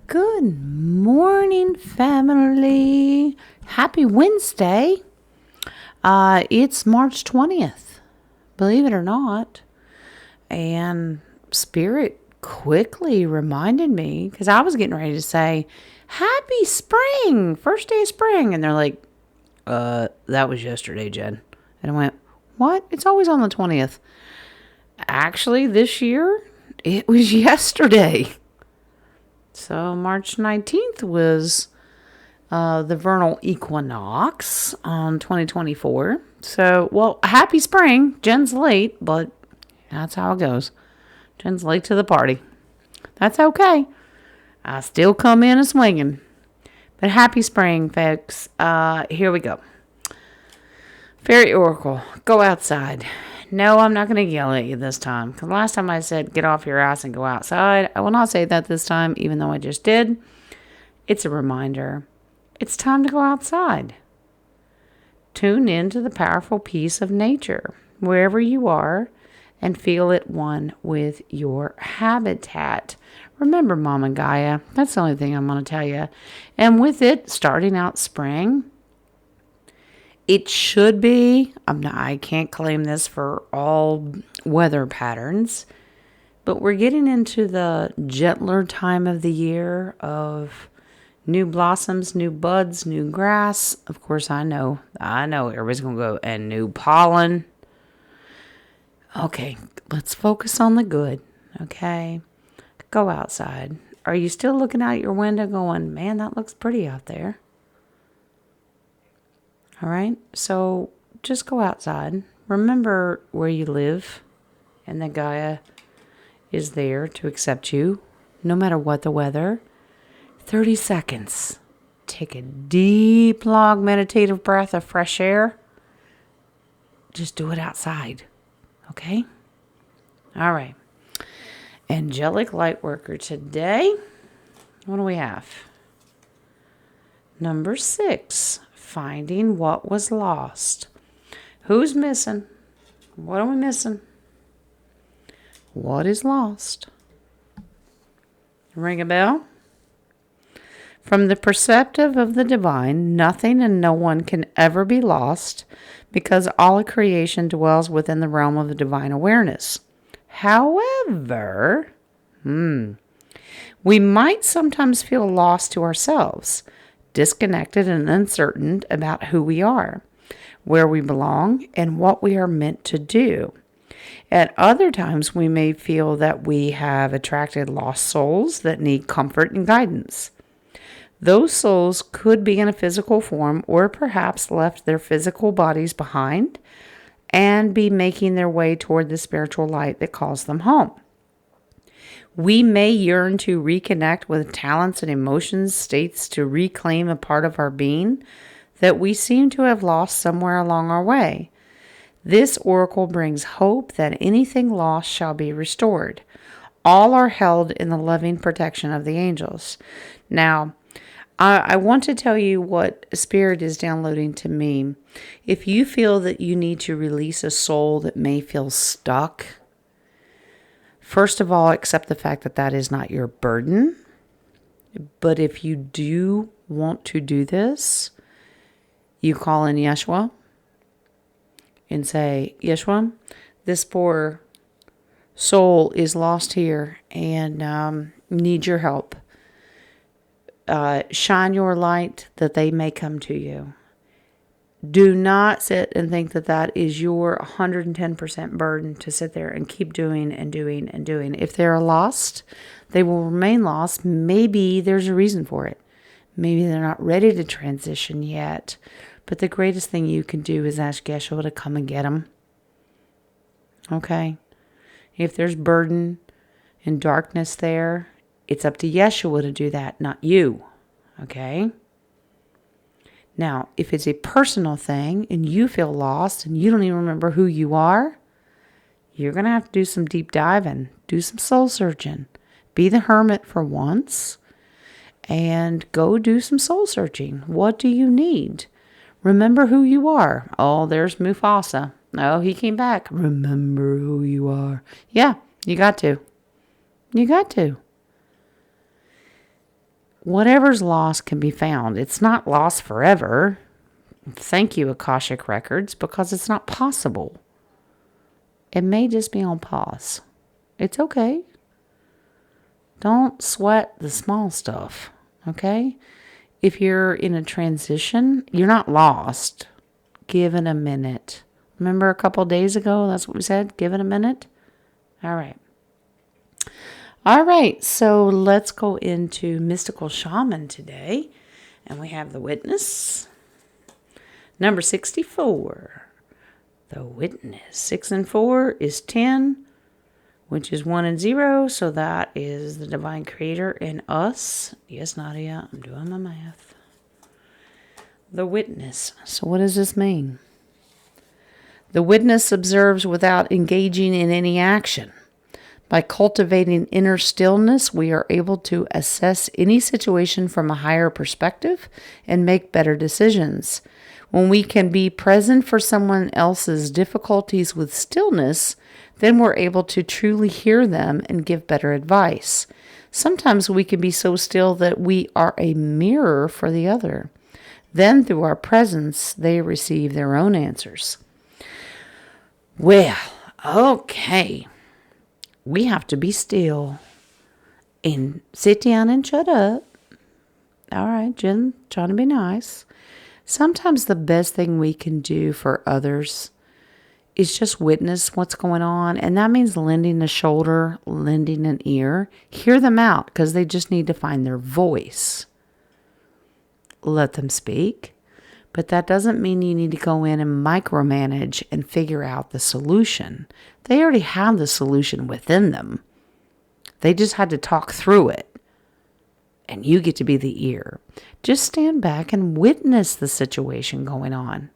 Good morning, family. Happy Wednesday. It's March 20th, believe it or not. And Spirit quickly reminded me, because I was getting ready to say, Happy Spring, first day of spring. And they're like, that was yesterday, Jen. And I went, what? It's always on the 20th. Actually, this year, it was yesterday. So March 19th was the vernal equinox on 2024. So, well, happy spring. Jen's late, but that's how it goes. Jen's late to the party. That's okay. I still come in a swinging. But happy spring, folks. Here we go. Fairy Oracle, go outside. No, I'm not going to yell at you this time. Because last time I said get off your ass and go outside. I will not say that this time, even though I just did. It's a reminder. It's time to go outside. Tune into the powerful peace of nature, wherever you are, and feel it one with your habitat. Remember Mama Gaia. That's the only thing I'm going to tell you. And with it, starting out spring, it should be, I can't claim this for all weather patterns, but we're getting into the gentler time of the year of new blossoms, new buds, new grass. Of course, I know, everybody's going to go, and new pollen. Okay, let's focus on the good, okay? Go outside. Are you still looking out your window going, man, that looks pretty out there? All right, so just go outside. Remember where you live, and that Gaia is there to accept you, no matter what the weather. 30 seconds. Take a deep, long, meditative breath of fresh air. Just do it outside, okay? All right. Angelic Lightworker today. What do we have? Number 6. Finding what was lost. Who's missing? What are we missing? What is lost? Ring a bell? From the perspective of the divine, nothing and no one can ever be lost because all creation dwells within the realm of the divine awareness. However, we might sometimes feel lost to ourselves, disconnected and uncertain about who we are, where we belong, and what we are meant to do. At other times, we may feel that we have attracted lost souls that need comfort and guidance. Those souls could be in a physical form or perhaps left their physical bodies behind and be making their way toward the spiritual light that calls them home. We may yearn to reconnect with talents and emotions, states to reclaim a part of our being that we seem to have lost somewhere along our way. This oracle brings hope that anything lost shall be restored. All are held in the loving protection of the angels. Now, I want to tell you what Spirit is downloading to me. If you feel that you need to release a soul that may feel stuck, first of all, accept the fact that that is not your burden. But if you do want to do this, you call in Yeshua and say, Yeshua, this poor soul is lost here and needs your help. Shine your light that they may come to you. Do not sit and think that that is your 110% burden to sit there and keep doing and doing and doing. If they're lost, they will remain lost. Maybe there's a reason for it. Maybe they're not ready to transition yet. But the greatest thing you can do is ask Yeshua to come and get them. Okay? If there's burden and darkness there, it's up to Yeshua to do that, not you. Okay? Now, if it's a personal thing and you feel lost and you don't even remember who you are, you're going to have to do some deep diving, do some soul searching. Be the hermit for once and go do some soul searching. What do you need? Remember who you are. Oh, there's Mufasa. Oh, he came back. Remember who you are. Yeah, you got to. You got to. whatever's lost can be found. It's not lost forever. Thank you, Akashic Records, because it's not possible. It may just be on pause. It's okay. Don't sweat the small stuff, okay? If you're in a transition, you're not lost. Give it a minute. Remember a couple days ago, that's what we said? Give it a minute? All right. All right, so let's go into Mystical Shaman today. And we have the Witness. Number 64. The Witness. 6 and 4 is 10, which is 1 and 0. So that is the Divine Creator and us. Yes, Nadia, I'm doing my math. The Witness. So what does this mean? The Witness observes without engaging in any action. By cultivating inner stillness, we are able to assess any situation from a higher perspective and make better decisions. When we can be present for someone else's difficulties with stillness, then we're able to truly hear them and give better advice. Sometimes we can be so still that we are a mirror for the other. Then, through our presence, they receive their own answers. Well, okay. We have to be still and sit down and shut up. All right, Jen, trying to be nice. Sometimes the best thing we can do for others is just witness what's going on. And that means lending a shoulder, lending an ear. Hear them out because they just need to find their voice. Let them speak. But that doesn't mean you need to go in and micromanage and figure out the solution. They already have the solution within them. They just had to talk through it. And you get to be the ear. Just stand back and witness the situation going on.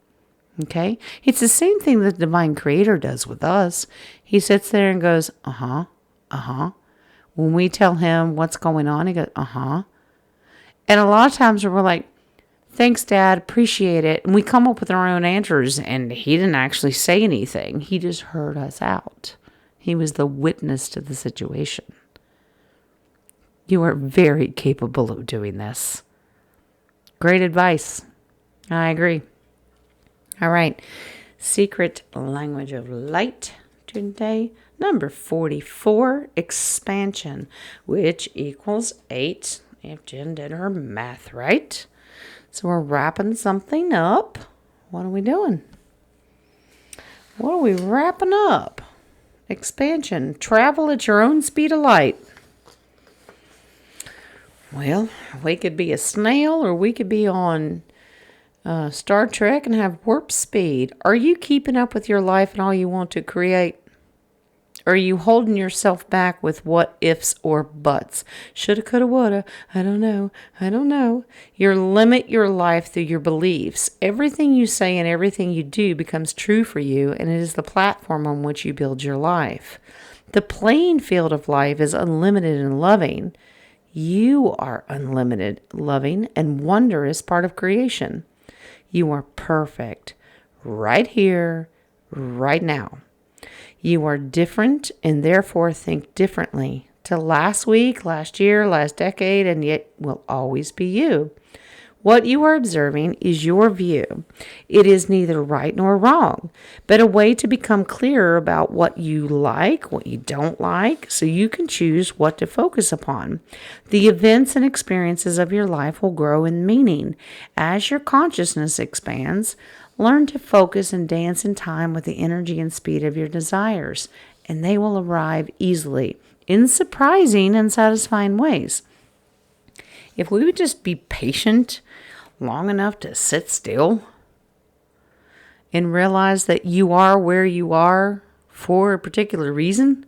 Okay? It's the same thing that the Divine Creator does with us. He sits there and goes, uh-huh, uh-huh. When we tell him what's going on, he goes, uh-huh. And a lot of times we're like, thanks, Dad, appreciate it. And we come up with our own answers, and he didn't actually say anything. He just heard us out. He was the witness to the situation. You are very capable of doing this. Great advice. I agree. All right. Secret language of light today. Number 44, expansion, which equals 8, if Jen did her math right. So we're wrapping something up. What are we doing? What are we wrapping up? Expansion. Travel at your own speed of light. Well, we could be a snail or we could be on Star Trek and have warp speed. Are you keeping up with your life and all you want to create? Or are you holding yourself back with what ifs or buts? Shoulda, coulda, woulda. I don't know. You limit your life through your beliefs. Everything you say and everything you do becomes true for you, and it is the platform on which you build your life. The playing field of life is unlimited and loving. You are unlimited, loving, and wondrous part of creation. You are perfect right here, right now. You are different and therefore think differently to last week, last year, last decade, and yet will always be you. What you are observing is your view. It is neither right nor wrong, but a way to become clearer about what you like, what you don't like, so you can choose what to focus upon. The events and experiences of your life will grow in meaning. As your consciousness expands, learn to focus and dance in time with the energy and speed of your desires, and they will arrive easily in surprising and satisfying ways. If we would just be patient long enough to sit still and realize that you are where you are for a particular reason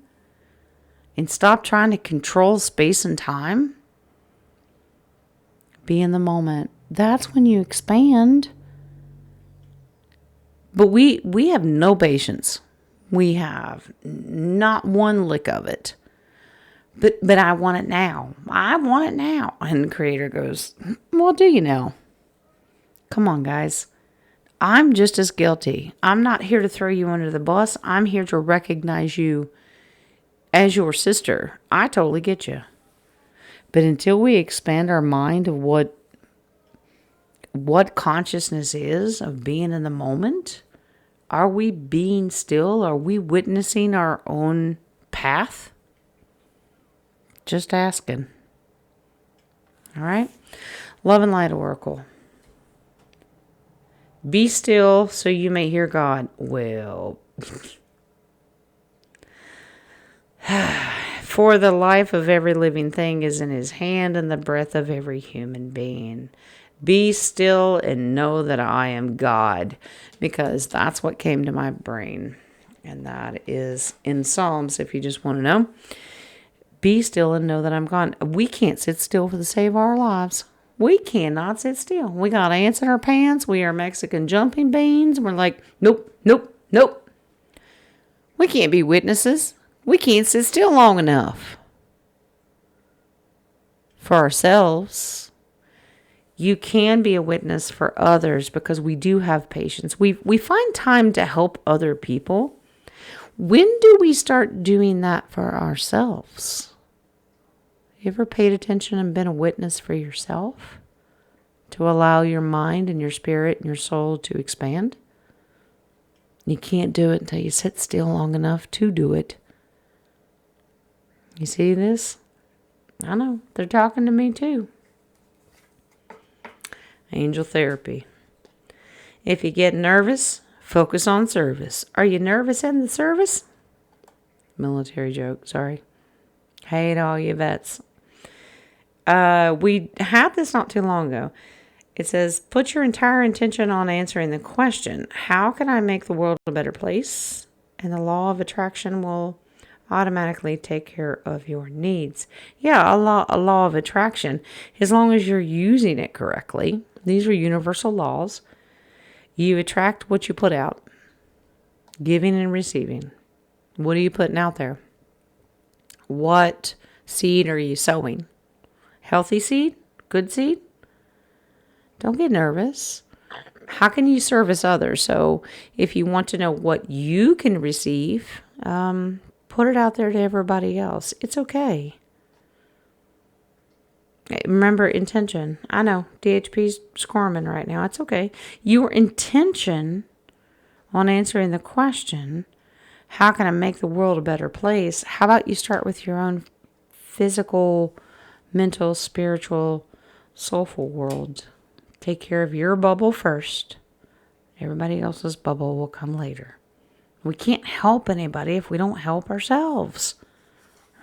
and stop trying to control space and time, be in the moment, that's when you expand. But we have no patience. We have not one lick of it. But I want it now. I want it now. And the Creator goes, well, do you know? Come on, guys. I'm just as guilty. I'm not here to throw you under the bus. I'm here to recognize you as your sister. I totally get you. But until we expand our mind of what consciousness is, of being in the moment, are we being still? Are we witnessing our own path? Just asking. All right. Love and Light Oracle. Be still so you may hear God. Well, for the life of every living thing is in his hand, and the breath of every human being. Be still and know that I am God, because that's what came to my brain. And that is in Psalms, if you just want to know. Be still and know that I'm God. We can't sit still for the sake of our lives. We cannot sit still. We got ants in our pants. We are Mexican jumping beans. We're like, nope, nope, nope. We can't be witnesses. We can't sit still long enough for ourselves. You can be a witness for others because we do have patience. We find time to help other people. When do we start doing that for ourselves? You ever paid attention and been a witness for yourself? To allow your mind and your spirit and your soul to expand? You can't do it until you sit still long enough to do it. You see this? I know. They're talking to me too. Angel therapy. If you get nervous, focus on service. Are you nervous in the service? Military joke, sorry. Hey to all you vets. We had this not too long ago. It says, put your entire intention on answering the question, how can I make the world a better place? And the law of attraction will automatically take care of your needs. Yeah, a law of attraction. As long as you're using it correctly. These are universal laws. You attract what you put out. Giving and receiving. What are you putting out there? What seed are you sowing? Healthy seed? Good seed? Don't get nervous. How can you service others? So if you want to know what you can receive, put it out there to everybody else. It's okay. Remember intention. I know DHP's squirming right now. It's okay. Your intention on answering the question, how can I make the world a better place? How about you start with your own physical, mental, spiritual, soulful world? Take care of your bubble first. Everybody else's bubble will come later. We can't help anybody if we don't help ourselves.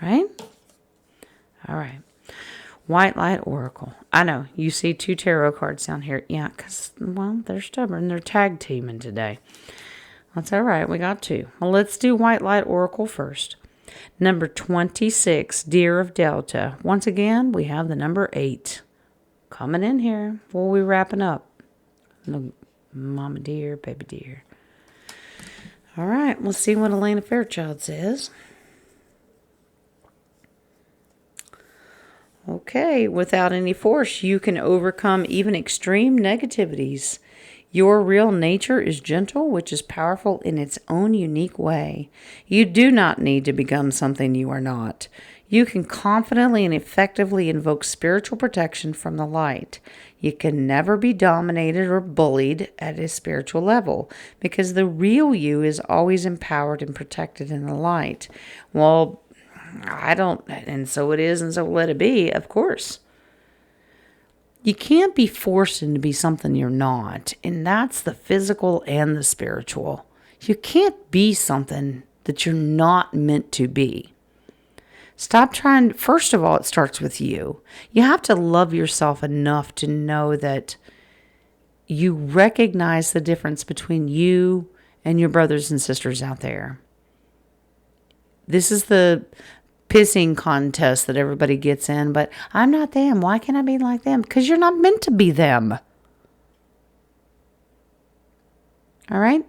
Right? All right. White Light Oracle. I know, you see 2 tarot cards down here. Yeah, because, well, they're stubborn. They're tag teaming today. That's all right. We got 2. Well, let's do White Light Oracle first. Number 26, Deer of Delta. Once again, we have the number 8. Coming in here. Before we wrapping up. Look, Mama deer, baby deer. All right, let's see what Elena Fairchild says. Okay, without any force, you can overcome even extreme negativities. Your real nature is gentle, which is powerful in its own unique way. You do not need to become something you are not. You can confidently and effectively invoke spiritual protection from the light. You can never be dominated or bullied at a spiritual level because the real you is always empowered and protected in the light. Well, I don't, and so it is, and so let it be, of course. You can't be forced into be something you're not, and that's the physical and the spiritual. You can't be something that you're not meant to be. Stop trying. First of all, it starts with you. You have to love yourself enough to know that you recognize the difference between you and your brothers and sisters out there. This is the pissing contest that everybody gets in, but I'm not them. Why can't I be like them? Because you're not meant to be them. All right?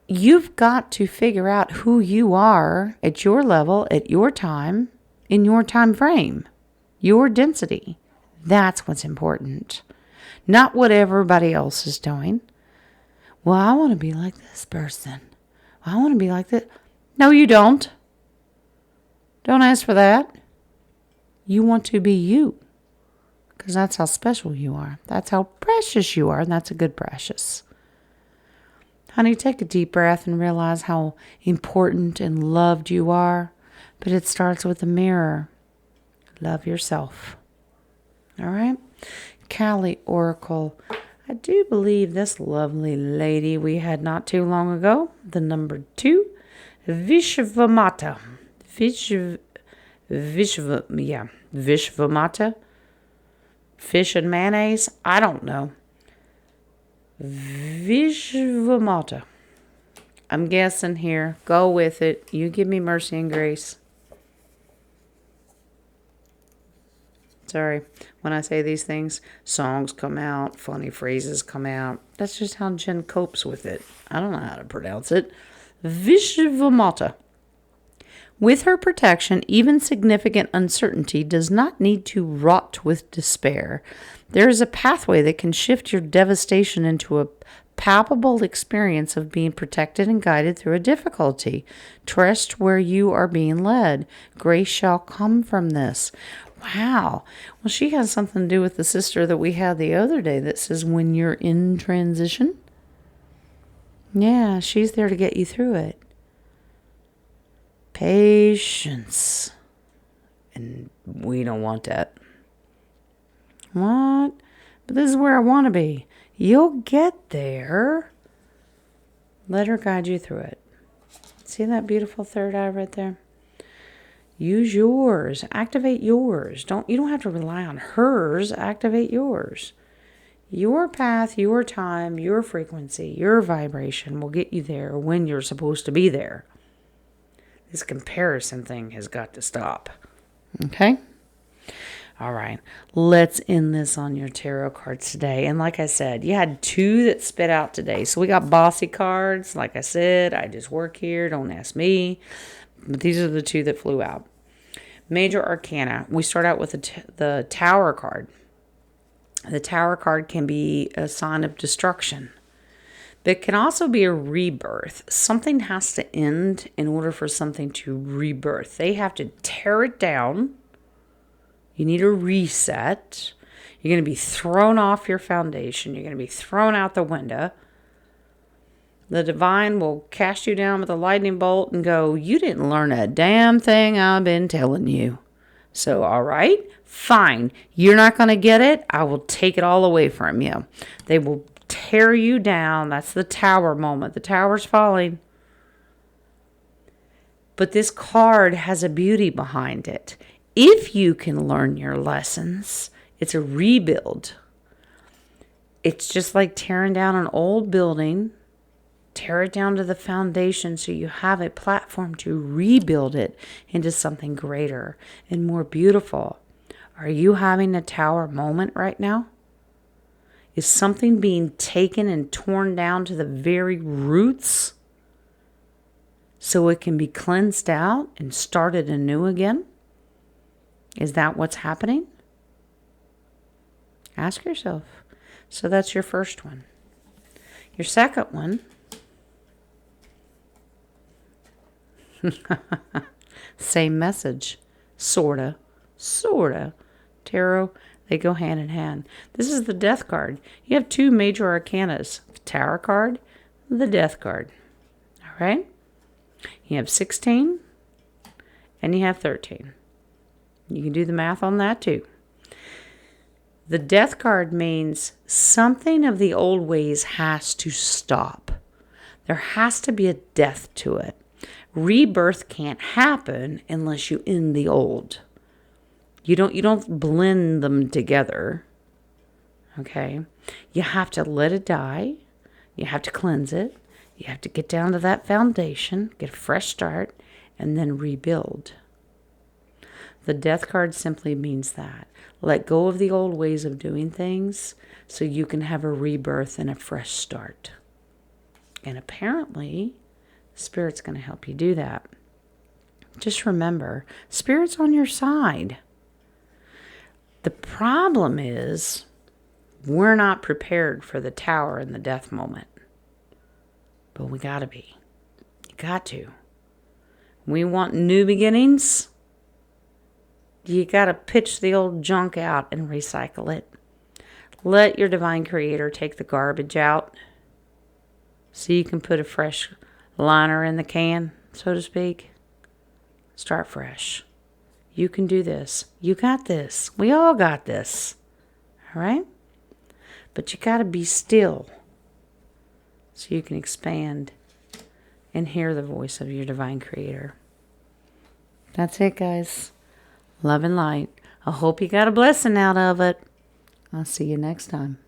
You've got to figure out who you are at your level, at your time, in your time frame, your density. That's what's important. Not what everybody else is doing. Well, I want to be like this person. I want to be like that. No, you don't. Don't ask for that. You want to be you. Because that's how special you are. That's how precious you are. And that's a good precious. Honey, take a deep breath and realize how important and loved you are. But it starts with a mirror. Love yourself. All right? Kali Oracle. I do believe this lovely lady we had not too long ago. The number 2. Vishvamata. Vishvamata. Fish and mayonnaise? I don't know. Vishvamata. I'm guessing here. Go with it. You give me mercy and grace. Sorry. When I say these things, songs come out, funny phrases come out. That's just how Jen copes with it. I don't know how to pronounce it. Vishvamata. With her protection, even significant uncertainty does not need to rot with despair. There is a pathway that can shift your devastation into a palpable experience of being protected and guided through a difficulty. Trust where you are being led. Grace shall come from this. Wow. Well, she has something to do with the sister that we had the other day that says when you're in transition. Yeah, she's there to get you through it. Patience. And we don't want that. What? But this is where I want to be. You'll get there. Let her guide you through it. See that beautiful third eye right there? Use yours. Activate yours. You don't have to rely on hers. Activate yours. Your path, your time, your frequency, your vibration will get you there when you're supposed to be there. This comparison thing has got to stop. Okay? All right. Let's end this on your tarot cards today. And like I said, you had 2 that spit out today. So we got bossy cards. Like I said, I just work here. Don't ask me. But these are the 2 that flew out. Major Arcana. We start out with the Tower card. The Tower card can be a sign of destruction. But it can also be a rebirth. Something has to end in order for something to rebirth. They have to tear it down. You need a reset. You're going to be thrown off your foundation. You're going to be thrown out the window. The Devine will cast you down with a lightning bolt and go, you didn't learn a damn thing I've been telling you. So, all right, fine. You're not going to get it. I will take it all away from you. They will tear you down. That's the Tower moment. The tower's falling. But this card has a beauty behind it. If you can learn your lessons, it's a rebuild. It's just like tearing down an old building. Tear it down to the foundation so you have a platform to rebuild it into something greater and more beautiful. Are you having a Tower moment right now? Is something being taken and torn down to the very roots so it can be cleansed out and started anew again? Is that what's happening? Ask yourself. So that's your first one. Your second one. Same message. Sorta. Tarot, they go hand in hand. This is the Death card. You have 2 major arcanas. The Tower card, the Death card. All right? You have 16 and you have 13. You can do the math on that too. The Death card means something of the old ways has to stop. There has to be a death to it. Rebirth can't happen unless you end the old. You don't blend them together. Okay? You have to let it die. You have to cleanse it. You have to get down to that foundation, get a fresh start, and then rebuild. The Death card simply means that. Let go of the old ways of doing things so you can have a rebirth and a fresh start. And apparently, Spirit's going to help you do that. Just remember, Spirit's on your side. The problem is we're not prepared for the Tower and the Death moment. But we got to be. You got to. We want new beginnings. You got to pitch the old junk out and recycle it. Let your divine creator take the garbage out so you can put a fresh liner in the can, so to speak. Start fresh. You can do this. You got this. We all got this. All right? But you got to be still so you can expand and hear the voice of your divine creator. That's it, guys. Love and light. I hope you got a blessing out of it. I'll see you next time.